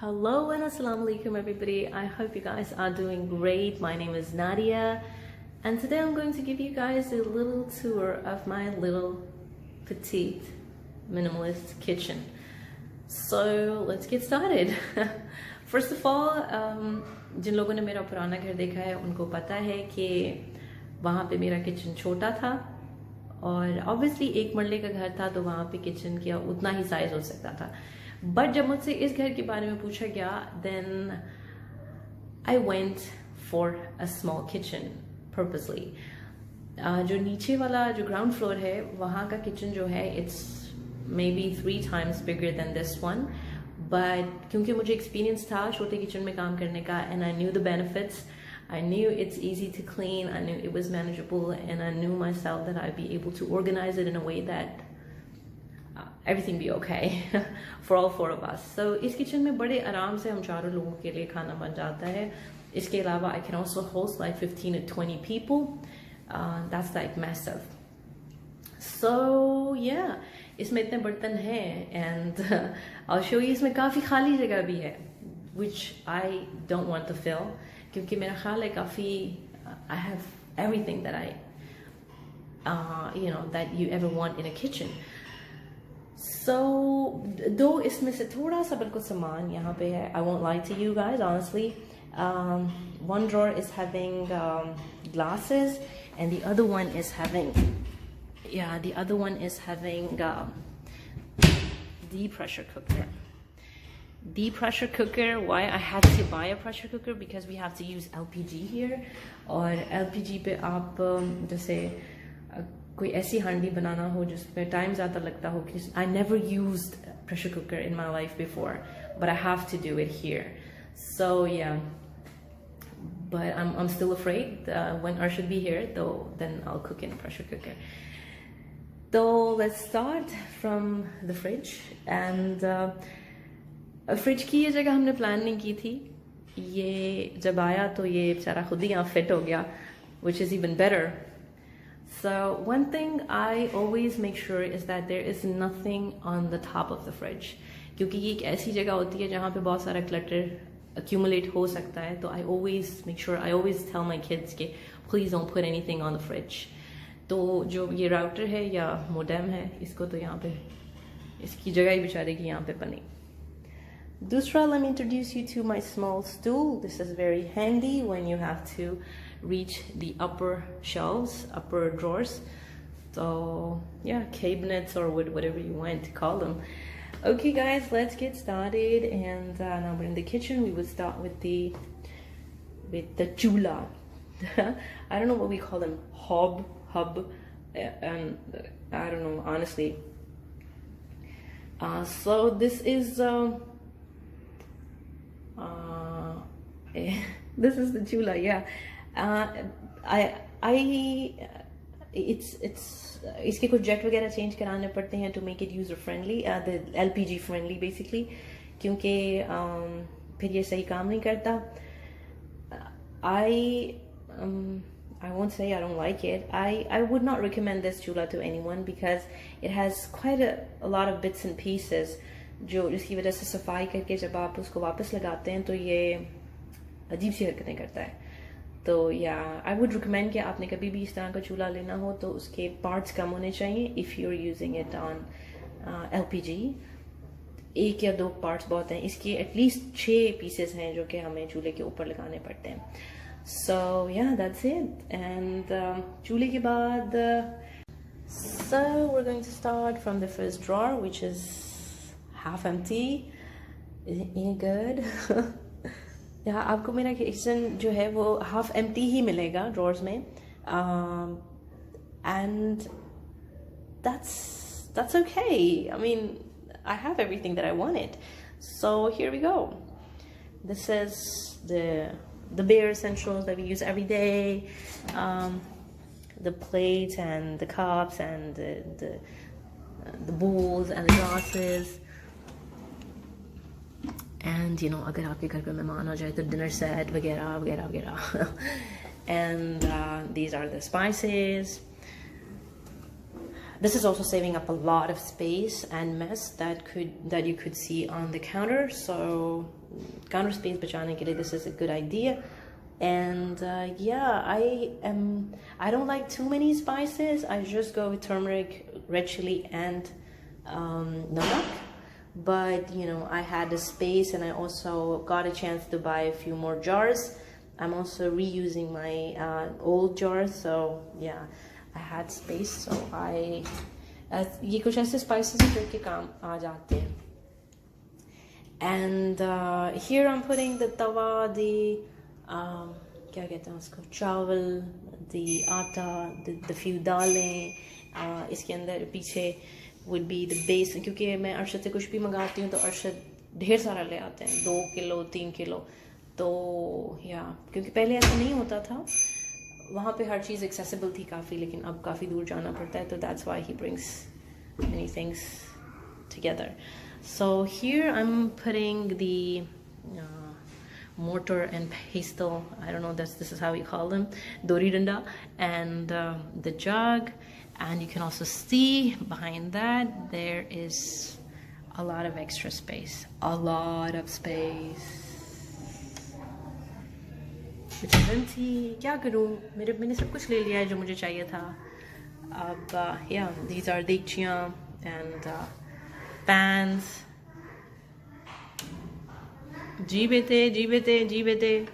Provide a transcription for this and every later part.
Hello and assalamu alaikum everybody. I hope you guys are doing great. My name is Nadia and today I'm going to give you guys a little tour of my little petite minimalist kitchen. So let's get started. First of all, जिन लोगों ने मेरा पुराना घर देखा है उनको पता है कि वहाँ पे मेरा किचन छोटा था और ऑब्वियसली एक मरले का घर था तो वहाँ पे किचन का उतना ही साइज हो सकता था. बट जब मुझसे इस घर के बारे में पूछा गया then I went for a small kitchen purposely. जो नीचे वाला जो ग्राउंड फ्लोर है वहाँ का किचन जो है it's may be 3 times bigger than this one. But क्योंकि मुझे एक्सपीरियंस था छोटे किचन में काम करने का and I knew the benefits, I knew it's easy to clean, I knew it was manageable, and I knew myself that I'd be able to organize it in a way that everything be okay for all 4 of us. So इस kitchen में बड़े आराम से हम चारों लोगों के लिए खाना बन जाता है. इसके अलावा I can also host like 15 to 20 people. That's like massive. So yeah, इसमें इतने बर्तन हैं and I'll show you इसमें काफ़ी खाली जगह भी है which I don't want to fill. क्योंकि मेरा ख्याल है काफ़ी I have everything that that you ever want in a kitchen. So दो इसमें से थोड़ा सा बिल्कुल सामान यहाँ पे है. I won't lie to you guys honestly. One drawer is having glasses and the other one is having the pressure cooker. The pressure cooker, why I had to buy a pressure cooker because we have to use LPG here. और LPG पे आप जैसे कोई ऐसी हांडी बनाना हो जिसमें time ज़्यादा लगता हो कि I never used pressure cooker in my life before, but I have to do it here. So yeah, but I'm still afraid when I should be here though. Then I'll cook in a pressure cooker. So let's start from the fridge and. Fridge की ये जगह हमने plan नहीं की थी. ये जब आया तो ये बेचारा खुद ही यहाँ फिट हो गया, which is even better. So one thing I always make sure is that there is nothing on the top of the fridge, क्योंकि ये एक ऐसी जगह होती है जहाँ पे बहुत सारा clutter accumulate हो सकता है. तो I always tell my kids कि please don't put anything on the fridge. तो जो ये राउटर है या मोडेम है इसको तो यहाँ पे इसकी जगह ही बेचारे की यहाँ पे बनी. Dusra, let me introduce you to my small stool. This is very handy when you have to reach the upper shelves, upper drawers. So yeah, cabinets or whatever you want to call them. Okay guys, let's get started. And now we're in the kitchen. We would start with the chula. I don't know what we call them, hub, and I don't know honestly. So this is this is the chula, yeah. It's इसके कुछ jet वगैरह change कराने पड़ते हैं to make it user friendly, the LPG friendly basically, क्योंकि फिर ये सही काम नहीं करता. I won't say I don't like it. I would not recommend this chula to anyone because it has quite a lot of bits and pieces जो जिसकी वजह से सफाई करके जब आप उसको वापस लगाते हैं तो ये अजीब सी हरकतें करता है. तो या आई वुड रिकमेंड कि आपने कभी भी इस तरह का चूल्हा लेना हो तो उसके पार्ट्स कम होने चाहिए. If you are using it on LPG 1 या 2 पार्ट्स बहुत हैं. इसके एटलीस्ट 6 पीसेस हैं जो कि हमें चूल्हे के ऊपर लगाने पड़ते हैं. सो या दैट्स इट. एंड चूल्हे के बाद so we're going to start from the first drawer which is half empty. Isn't good? यहाँ आपको मेरा किचन जो है वो हाफ एम्प्टी ही मिलेगा ड्रॉर्स में. And that's okay. I mean, I have everything that I wanted. So here we go. This is the bare essentials that we use every day. The plates and the cups and the bowls and the glasses. And अगर आपके घर पे मेहमान आ जाए तो dinner set वगैरह वगैरह वगैरह. And these are the spices. this is also saving up a lot of space and mess that you could see on the counter. So counter space bachane ke liye this is a good idea. And yeah, I don't like too many spices. I just go with turmeric, red chili, and namak. But you know, I had the space, and I also got a chance to buy a few more jars. I'm also reusing my old jars, so yeah, I had space. So ये कुछ ऐसे spices जो के काम आ जाते हैं. And here I'm putting the tawa, the क्या कहते हैं उसको, चावल, the आटा, the few दालें, इसके अंदर पीछे would be the base, क्योंकि मैं अरशद से कुछ भी मंगाती हूँ तो अरशद ढेर सारा ले आते हैं, 2 किलो 3 किलो. तो या क्योंकि पहले ऐसा नहीं होता था, वहाँ पे हर चीज़ एक्सेसिबल थी काफ़ी, लेकिन अब काफ़ी दूर जाना पड़ता है, तो that's why he brings many things together. So here I'm putting the mortar and pestle, I don't know, this is how we call them, dori danda, and the jug. And you can also see behind that there is a lot of extra space, a lot of space, which is empty. क्या करूँ, मैंने सब कुछ ले लिया है जो मुझे चाहिए था. अब yeah, these are deikchiyan and pans. जी बेटे.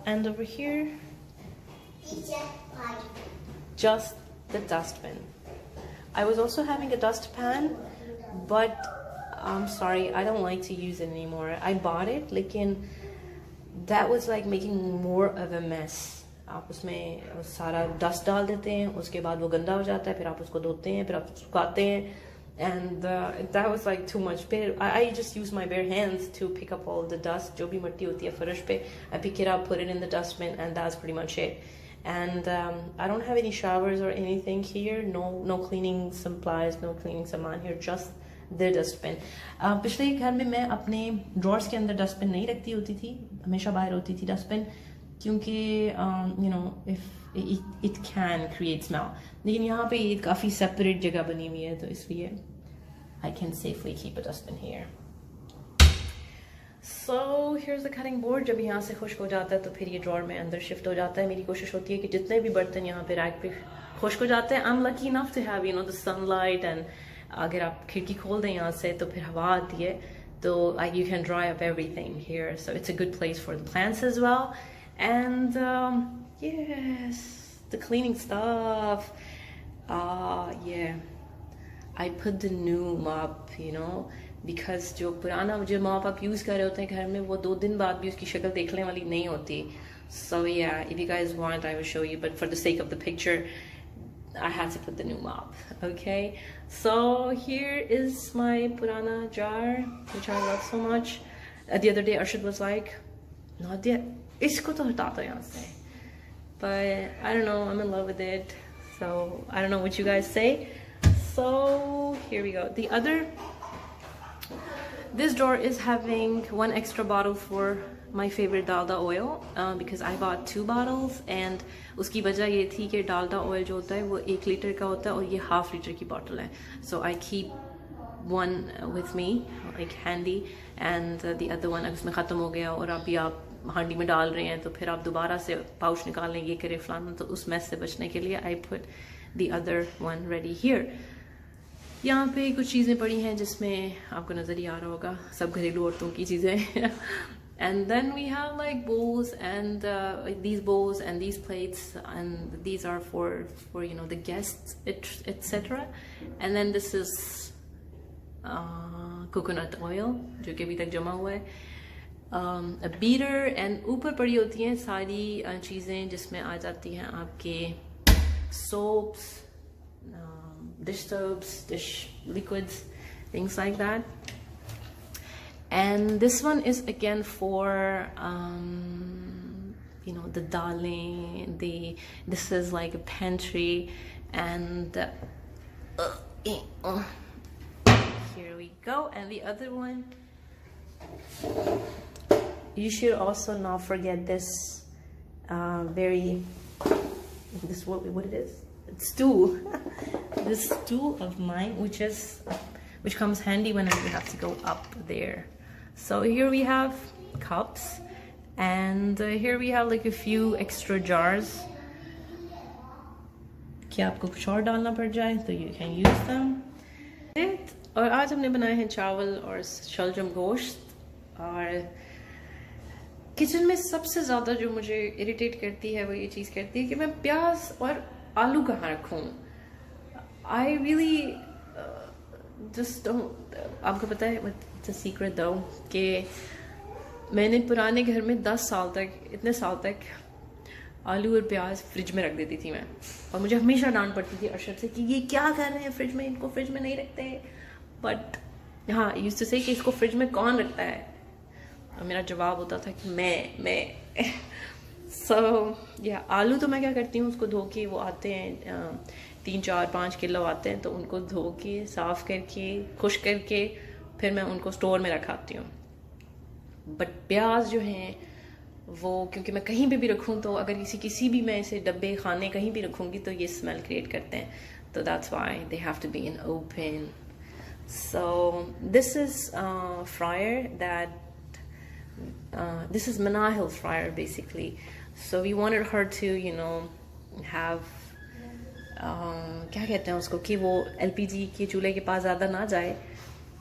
And over here, just the dustbin. I was also having a dustpan, but I'm sorry, I don't like to use it anymore. I bought it, lekin that was like making more of a mess. आप उसमें सारा dust डाल देते हैं, उसके बाद वो गंदा हो जाता है, फिर आप उसको धोते हैं, फिर आप उसको सुखाते हैं. And that was like too much. I just use my bare hands to pick up all the dust. जो भी मिट्टी होती है फर्श पे, I pick it up, put it in the dustbin, and that's pretty much it. And I don't have any showers or anything here. No cleaning supplies, no cleaning saman here. Just the dustbin. पिछले घर में मैं अपने drawers के अंदर dustbin नहीं रखती होती थी, हमेशा बाहर होती थी dustbin, क्योंकि you know, if it can create smell. लेकिन यहाँ पे ये काफ़ी separate जगह बनी हुई है, तो इसलिए I can safely keep a dustbin here. So here's the cutting board. जब यहाँ से खुश्क हो जाता है तो फिर ये drawer में अंदर shift हो जाता है. मेरी कोशिश होती है कि जितने भी बर्तन यहाँ पे rack पे खुश्क हो जाते हैं, I'm lucky enough to have, you know, the sunlight, and अगर आप खिड़की खोल दें यहाँ से तो फिर हवा आती है, तो you can dry up everything here. So it's a good place for the plants as well. And yes, the cleaning stuff. Yeah, I put the new mop, you know, because जो पुराना जो mop आप use कर रहे होते हैं घर में, वो 2 दिन बाद भी उसकी शक्ल देखने वाली नहीं होती. So yeah, if you guys want, I will show you, but for the sake of the picture, I had to put the new mop. Okay, so here is my purana jar, which I love so much. The other day Arshad was like, not yet, isko to hata do yahan se. But I don't know, I'm in love with it, so I don't know what you guys say. So here we go. This drawer is having 1 extra bottle for my favorite dalda oil, because I bought 2 bottles, and उसकी वजह ये थी कि Dalda oil जो होता है वो 1 litre का होता है और ये ½ लीटर की bottle है. So I keep one with me, like handy, and the other one अगर उसमें ख़त्म हो गया और अभी आप हांडी में डाल रहे हैं तो फिर आप दोबारा से पाउच निकाल लें, ये करे फलाना, तो उस मैस से बचने के लिए I put the other one ready here. यहाँ पे कुछ चीज़ें पड़ी हैं जिसमें आपको नज़र ही आ रहा होगा, सब घरेलू औरतों की चीज़ें. And then we have like bowls and like these bowls and these plates, and these are for you know the guests, etc. And then this is coconut oil जो कि अभी तक जमा हुआ है, a beater, and ऊपर पड़ी होती हैं सारी चीज़ें जिसमें आ जाती हैं आपके soaps, dish soaps, dish liquids, things like that. And this one is again for you know the daling, this is like a pantry, and here we go. And the other one, you should also not forget this very this is what it is. It's stew. This stew of mine, which comes handy when we have to go up there. So here we have cups, and here we have like a few extra jars. कि आपको कुछ और डालना पड़ जाए तो you can use them. और आज हमने बनाए हैं चावल और शलजम गोश्त. और किचन में सबसे ज़्यादा जो मुझे इरिटेट करती है वो ये चीज़ करती है कि मैं प्याज और आलू कहाँ रखूँ. I really just don't. आपको पता है it's a secret though कि मैंने पुराने घर में 10 साल तक, इतने साल तक आलू और प्याज फ्रिज में रख देती थी मैं. और मुझे हमेशा डांट पड़ती थी अरशद से कि ये क्या कर रहे हैं फ्रिज में, इनको फ्रिज में नहीं रखते. बट हाँ, यूज्ड टू से कि इसको फ्रिज में कौन रखता है, और मेरा जवाब होता था कि मैं सो या आलू तो मैं क्या करती हूँ, उसको धो के, वो आते हैं 3, 4, 5 किलो आते हैं, तो उनको धो के साफ़ करके खुश करके फिर मैं उनको स्टोर में रखाती हूँ. बट प्याज जो हैं वो, क्योंकि मैं कहीं पे भी रखूँ तो अगर किसी भी मैं इसे डब्बे खाने कहीं भी रखूँगी तो ये स्मेल क्रिएट करते हैं. तो that's why they have to be in open. So this is fryer that this is Manahil's fryer basically. So we wanted her to, you know, have क्या कहते हैं उसको, कि वो LPG के चूल्हे के पास ज़्यादा ना जाए.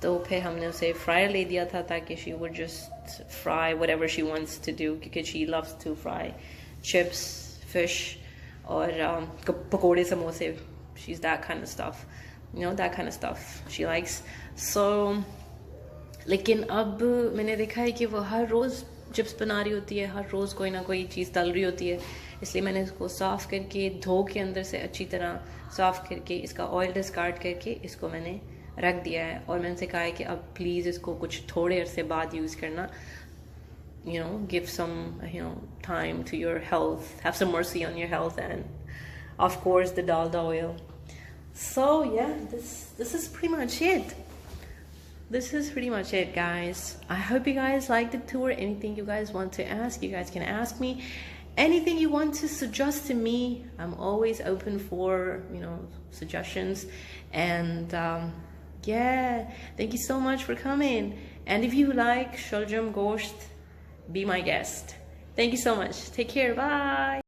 तो फिर हमने उसे फ्रायर ले दिया था ताकि she would just fry whatever she wants to do, क्योंकि she loves to fry chips, fish और पकोड़े, समोसे. She's that kind of stuff. You know, that kind of stuff she likes. So लेकिन अब मैंने देखा है कि वो हर रोज़ चिप्स बना रही होती है, हर रोज़ कोई ना कोई चीज़ तल रही होती है. इसलिए मैंने इसको साफ़ करके, धो के अंदर से अच्छी तरह साफ़ करके, इसका ऑयल डिस्कार्ड करके इसको मैंने रख दिया है. और मैंने उनसे कहा है कि अब प्लीज़ इसको कुछ थोड़े अरसे बाद यूज़ करना. You know, give some, you know, time to your health, have some mercy on your health, and of course the dalda oil. So yeah, this is pretty much it. This is pretty much it, guys. I hope you guys liked the tour. Anything you guys want to ask, you guys can ask me. Anything you want to suggest to me, I'm always open for, you know, suggestions. And yeah, thank you so much for coming. And if you like shaljam gosht, be my guest. Thank you so much. Take care. Bye.